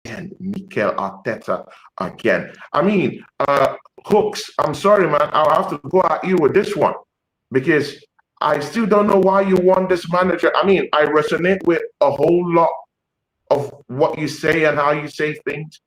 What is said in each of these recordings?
again, Mikel Arteta again. I mean, Hooks, I'm sorry, man. I'll have to go at you with this one because I still don't know why you want this manager. I mean, I resonate with a whole lot of what you say and how you say things.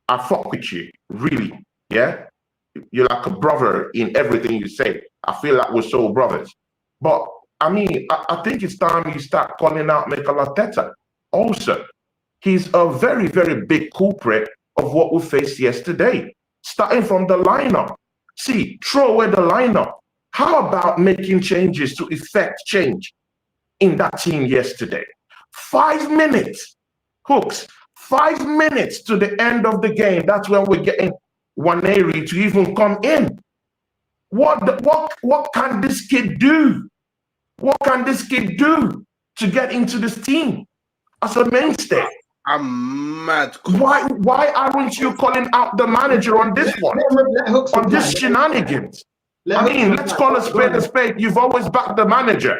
I fuck with you, really. Yeah? You're like a brother in everything you say. I feel like we're soul brothers. But I mean, I think it's time you start calling out Mikel Arteta. Also, he's a very, very big culprit of what we faced yesterday. Starting from the lineup. See, throw away the lineup. How about making changes to effect change in that team yesterday? 5 minutes, Hooks, 5 minutes to the end of the game. That's when we're getting Waneri to even come in. What can this kid do? What can this kid do to get into this team as a mainstay? I'm mad. Why aren't you calling out the manager on this one? On this shenanigans? I mean, let's call a spade a spade. You've always backed the manager.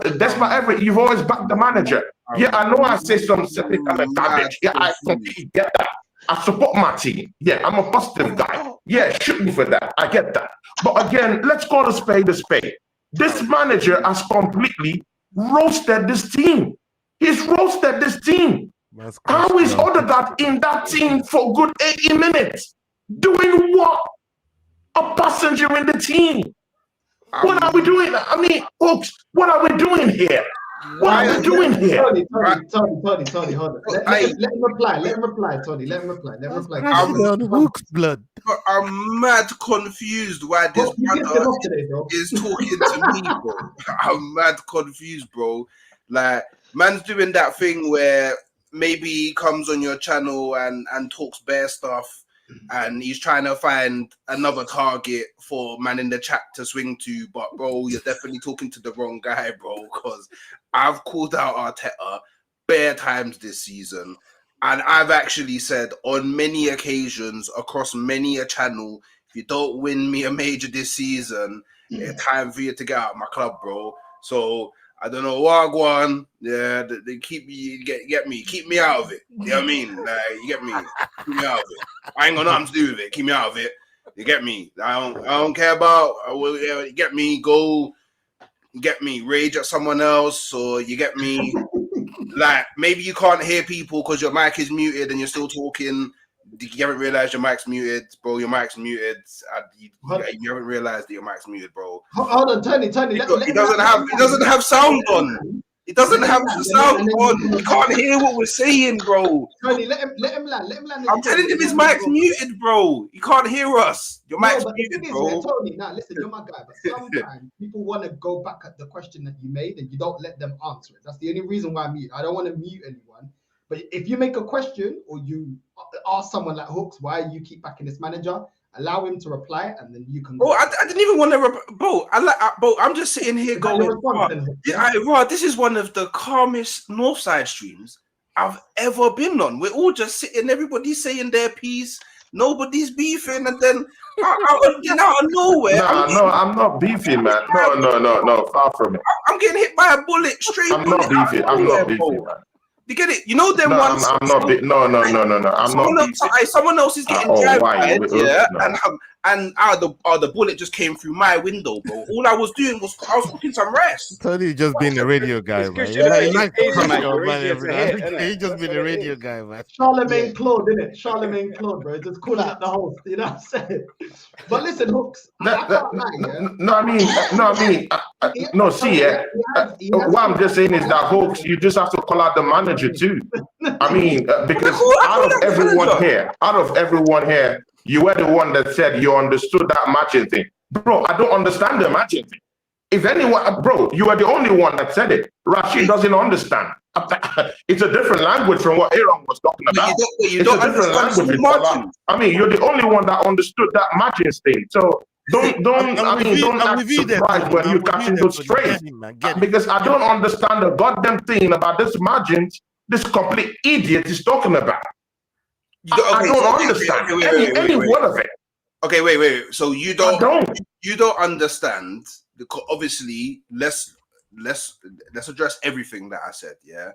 That's my every. You've always backed the manager. Yeah, I know I say some silly kind of garbage. Yeah, I completely get that. I support my team. Yeah, I'm a positive guy. Yeah, shoot me for that. I get that. But again, let's call a spade a spade. This manager has completely roasted this team. He's roasted this team. How is Odegaard in that team for a good 80 minutes? Doing what? A passenger in the team. What are we doing? I mean, folks, what are we doing here? What are we doing here? Tony, hold on. Let him reply, Tony. Let him reply. I'm on Hook's blood. I'm mad confused why this brother is talking to me, bro. I'm mad confused, bro. Like, man's doing that thing where maybe he comes on your channel and talks bare stuff, and he's trying to find another target for man in the chat to swing to. But bro, you're definitely talking to the wrong guy, bro, because I've called out Arteta bare times this season, and I've actually said on many occasions across many a channel, if you don't win me a major this season, it's time for you to get out of my club, bro. So I don't know what go on. Yeah, they keep me, get me, keep me out of it. You know what I mean? Like, you get me, keep me out of it. I ain't got nothing to do with it. Keep me out of it. You get me? I don't care about. You get me? Go, get me? Rage at someone else, or you get me? Like, maybe you can't hear people because your mic is muted and you're still talking. You haven't realized your mic's muted, bro. Your mic's muted. You haven't realized that your mic's muted, bro. Hold on, Tony. It doesn't have sound on. It doesn't have sound on. You can't hear what we're saying, bro. Tony, let him land. I'm telling him his mic's muted, bro. You can't hear us. Your mic's muted, bro. Tony, now listen, you're my guy, but sometimes people want to go back at the question that you made and you don't let them answer it. That's the only reason why I don't want to mute anyone. But if you make a question or you ask someone like Hooks, why you keep backing this manager, allow him to reply, and then you can. Oh, I didn't even want to, bro. Bro, I'm just sitting here going, bro, this is one of the calmest Northside streams I've ever been on. We're all just sitting, everybody's saying their piece, nobody's beefing, and then out of nowhere. No, I'm not beefing, man. No, far from it. I'm getting hit by a bullet straight. I'm not beefing, man. You get it? You know them ones. I'm not. No. I'm not. Someone else is getting dragged, yeah. And the bullet just came through my window, bro. All I was doing was I was cooking some rice. Tony just being a radio guy, man. He just been a radio guy, man. Charlemagne Claude, isn't it? Charlemagne Claude, bro. Just call out the host. You know what I'm saying? But listen, Hooks. What I'm just saying is that Hooks, you just have to call out the manager too. I mean, because out of everyone here, you were the one that said you understood that matching thing. Bro, I don't understand the matching thing. If anyone, bro, you are the only one that said it. Rashid doesn't understand. It's a different language from what Aaron was talking about. It's a different language. I mean, you're the only one that understood that matching thing. So don't act surprised when you catching those strays. Because I don't understand the goddamn thing about this margins this complete idiot is talking about. I don't understand any word of it. Okay, wait. So you don't understand. Obviously, let's address everything that I said. Yeah.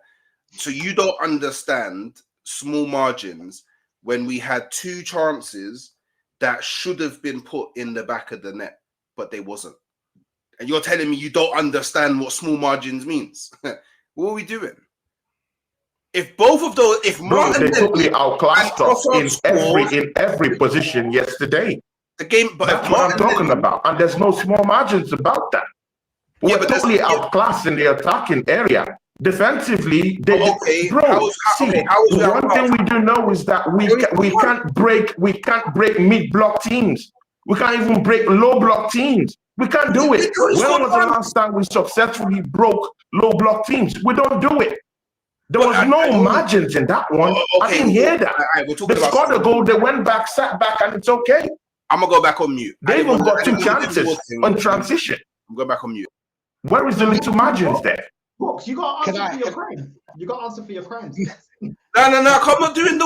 So you don't understand small margins when we had 2 chances that should have been put in the back of the net, but they wasn't. And you're telling me you don't understand what small margins means? What are we doing? If both of those, if Martin they totally outclassed us in every position yesterday. The game, but that's what I'm talking about, and there's no small margins about that. We're totally outclassed in the attacking area. Defensively, one thing we do know is that we can't break mid-block teams. We can't even break low-block teams. We can't do it. When was the last time we successfully broke low-block teams? We don't do it. There was no margins in that one. I didn't hear that. They scored a goal, they went back, sat back, and it's okay. I'm going to go back on mute. They even got 2 chances on transition. I'm going back on mute. Where is the little margins there? Books, you got to answer for your crimes. You got to answer for your crimes. No. I'm not doing the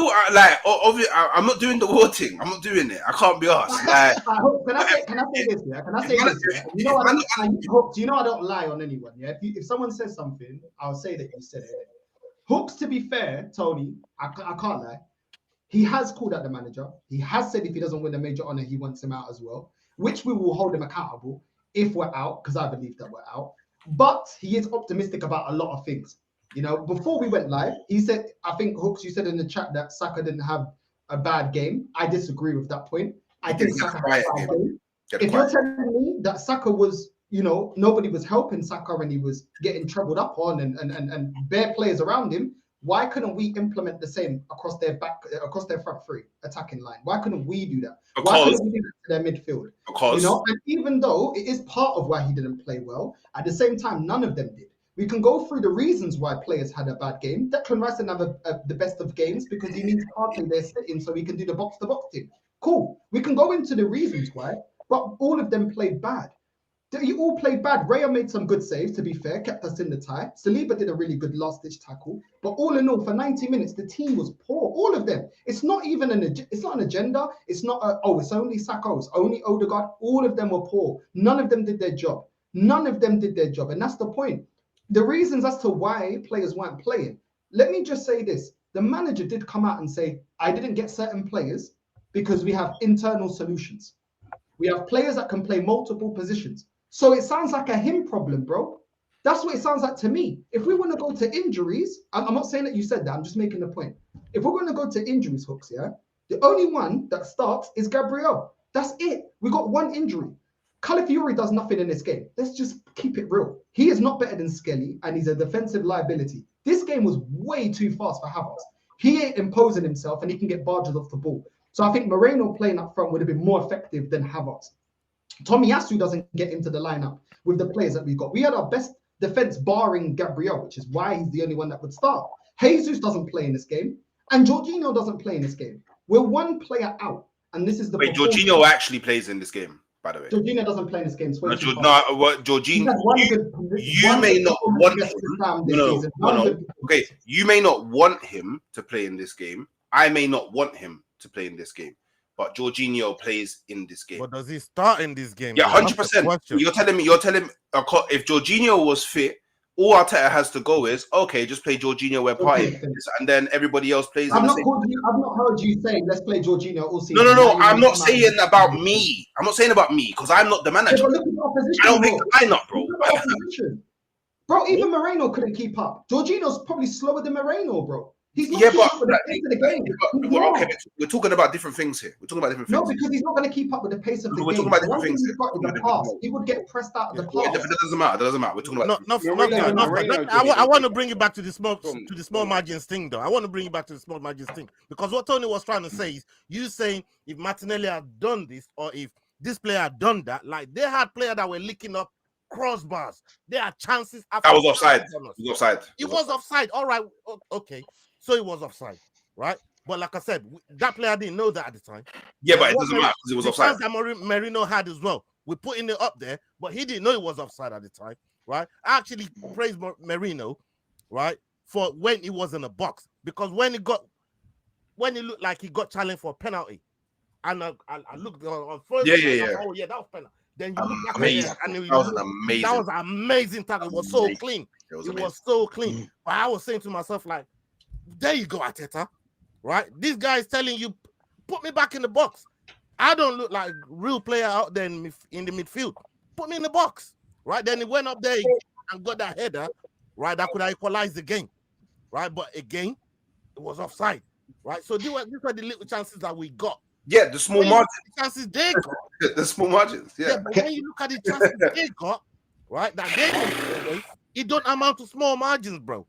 I'm not doing the war thing. I'm not doing it. I can't be asked. Can I say this? Yeah, can I say this? Yeah? You know, Hooks, you know I don't lie on anyone. Yeah, if someone says something, I'll say that you said it. Hooks, to be fair, Tony, I can't lie. He has called out the manager. He has said if he doesn't win a major honor, he wants him out as well, which we will hold him accountable if we're out, because I believe that we're out. But he is optimistic about a lot of things. You know, before we went live, he said, I think, Hooks, you said in the chat that Saka didn't have a bad game. I disagree with that point. I think Saka had a bad game. If you're telling me that Saka was, you know, nobody was helping Saka and he was getting troubled up on and bare players around him, why couldn't we implement the same across their front 3 attacking line? Why couldn't we do that? Why couldn't we do that to their midfield? Because, you know, and even though it is part of why he didn't play well, at the same time, none of them did. We can go through the reasons why players had a bad game. Declan Rice didn't have the best of games because he needs Partey there sitting so he can do the box-to-box thing. Cool. We can go into the reasons why, but all of them played bad. They all played bad. Raya made some good saves, to be fair, kept us in the tie. Saliba did a really good last-ditch tackle. But all in all, for 90 minutes, the team was poor. All of them. It's not even an agenda. It's not it's only Saka, it's only Odegaard. All of them were poor. None of them did their job. None of them did their job. And that's the point. The reasons as to why players weren't playing. Let me just say this. The manager did come out and say, I didn't get certain players because we have internal solutions. We have players that can play multiple positions. So it sounds like a him problem, bro. That's what it sounds like to me. If we want to go to injuries, I'm not saying that you said that, I'm just making the point. If we're going to go to injuries, Hooks, yeah, the only one that starts is Gabriel. That's it. We got 1 injury. Calafiori does nothing in this game. Let's just keep it real. He is not better than Skelly, and he's a defensive liability. This game was way too fast for Havertz. He ain't imposing himself, and he can get barges off the ball. So I think Moreno playing up front would have been more effective than Havertz. Tomiyasu doesn't get into the lineup with the players that we got. We had our best defense barring Gabriel, which is why he's the only one that would start. Jesus doesn't play in this game, and Jorginho doesn't play in this game. We're 1 player out, and this is the. Wait, Jorginho actually plays in this game, by the way. Jorginho doesn't play in this game. Jorginho, you may not want him. No. Okay, you may not want him to play in this game. I may not want him to play in this game. But Jorginho plays in this game. But does he start in this game? Yeah, 100%. You're telling me if Jorginho was fit, all Arteta has to go is just play Jorginho where Partey is, and then everybody else plays. I've not heard you say let's play Jorginho all season. No. I'm not saying about me. I'm not saying about me because I'm not the manager. Yeah, I don't think the lineup, bro. Bro, even Moreno couldn't keep up. Jorginho's probably slower than Moreno, bro. He's not into the game. We're talking about different things here. We're talking about different things. No, because he's not going to keep up with the pace of the game. We're talking about different things. He would get pressed out of the pass. That doesn't matter. We're talking about I want to bring it back to the small margins thing, though. I want to bring it back to the small margins thing because what Tony was trying to say is, you saying if Martinelli had done this or if this player had done that, like they had players that were licking up crossbars. There are chances. That was offside. It was offside. All right. Okay. So it was offside, right? But like I said, that player didn't know that at the time. Yeah, but it doesn't matter because it was offside. The chance that Merino had as well. We're putting it up there, but he didn't know it was offside at the time, right? I actually praised Merino, right, for when he was in the box because when he looked like he got challenged for a penalty, and I looked on first. Yeah. Oh yeah, that was penalty. Then you look back amazing. And that was amazing. That was an amazing tackle. It was so clean. It was so clean. But I was saying to myself, like, there you go, Arteta. right? This guy is telling you, put me back in the box. I don't look like a real player out there in the midfield. Put me in the box, right? Then he went up there and got that header, right? That could have equalized the game, right? But again, it was offside, right? So these were the little chances that we got. Yeah, the small margins. The chances they got. The small margins, yeah. But when you look at the chances they got, right, that they didn't, it don't amount to small margins, bro.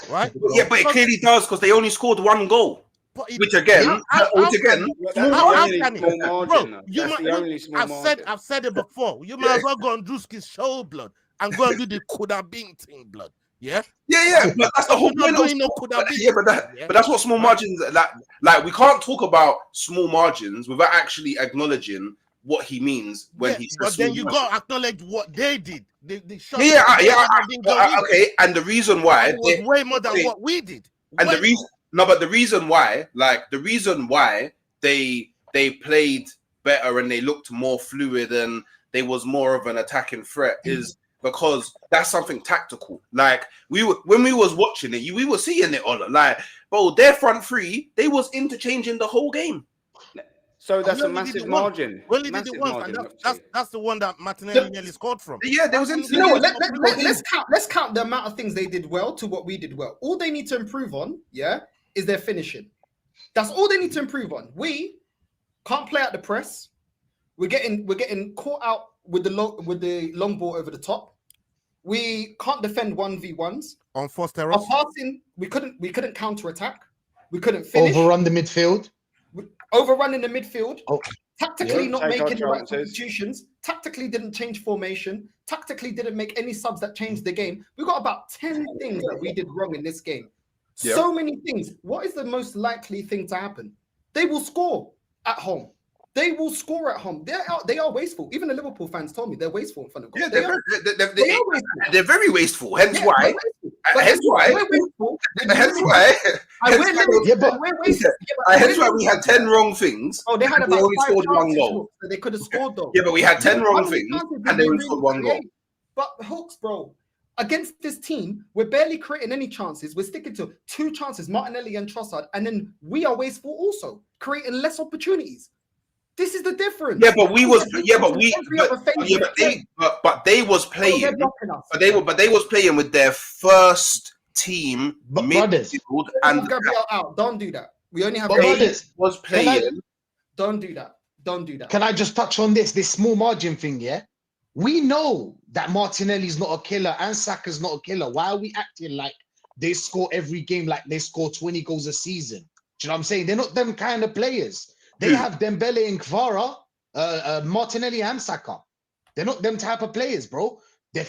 Right? Yeah, but it clearly does because they only scored 1 goal. Which again, I've said it before. You might as well go on Drewski's show, blood, and go and do the could have been thing, blood. Yeah. But that's the whole point. But that's what small margins like. We can't talk about small margins without actually acknowledging what he means when he says. But then you got to acknowledge what they did. They shot. Okay, and the reason why it was way more than what we did. And the reason. No, but the reason why they played better and they looked more fluid and they was more of an attacking threat is because that's something tactical. Like when we was watching it, we were seeing it all. Like, bro, their front three, they was interchanging the whole game. So that's a massive margin. We only did it once, and that's the one that Martinelli nearly scored from. Yeah, there was. You know what? Let's count the amount of things they did well to what we did well. All they need to improve on, is their finishing. That's all they need to improve on. We can't play out the press. We're getting caught out with the long ball over the top. We can't defend 1v1s. On first error. Our passing, we couldn't counter attack. We couldn't finish. Overrun the midfield. Overrunning the midfield. Tactically not take making the right chances. substitutions. Tactically didn't change formation. Tactically didn't make any subs that changed the game. We got about 10 things that we did wrong in this game. Yep. So many things. What is the most likely thing to happen? They will score at home. They will score at home. They are wasteful. Even the Liverpool fans told me they're wasteful in front of goal. Yeah, they're very wasteful. Hence why. Hence why we had 10 wrong things. Oh, they had about only 5 scored 1 goal. So they could have scored though. Yeah, but we had 10 wrong things and they only scored 1 goal. But Hooks, bro, against this team, we're barely creating any chances. We're sticking to 2 chances, Martinelli and Trossard, and then we are wasteful also, creating less opportunities. This is the difference. Yeah, but they was playing. But they was playing with their first team midfield and Gabriel out. Don't do that. We only have was playing. Don't do that. Don't do that. Can I just touch on this small margin thing? Yeah, we know that Martinelli's not a killer and Saka's not a killer. Why are we acting like they score every game, like they score 20 goals a season? Do you know what I'm saying? They're not them kind of players. They have Dembele and Kvara, Martinelli and Saka. They're not them type of players, bro. They're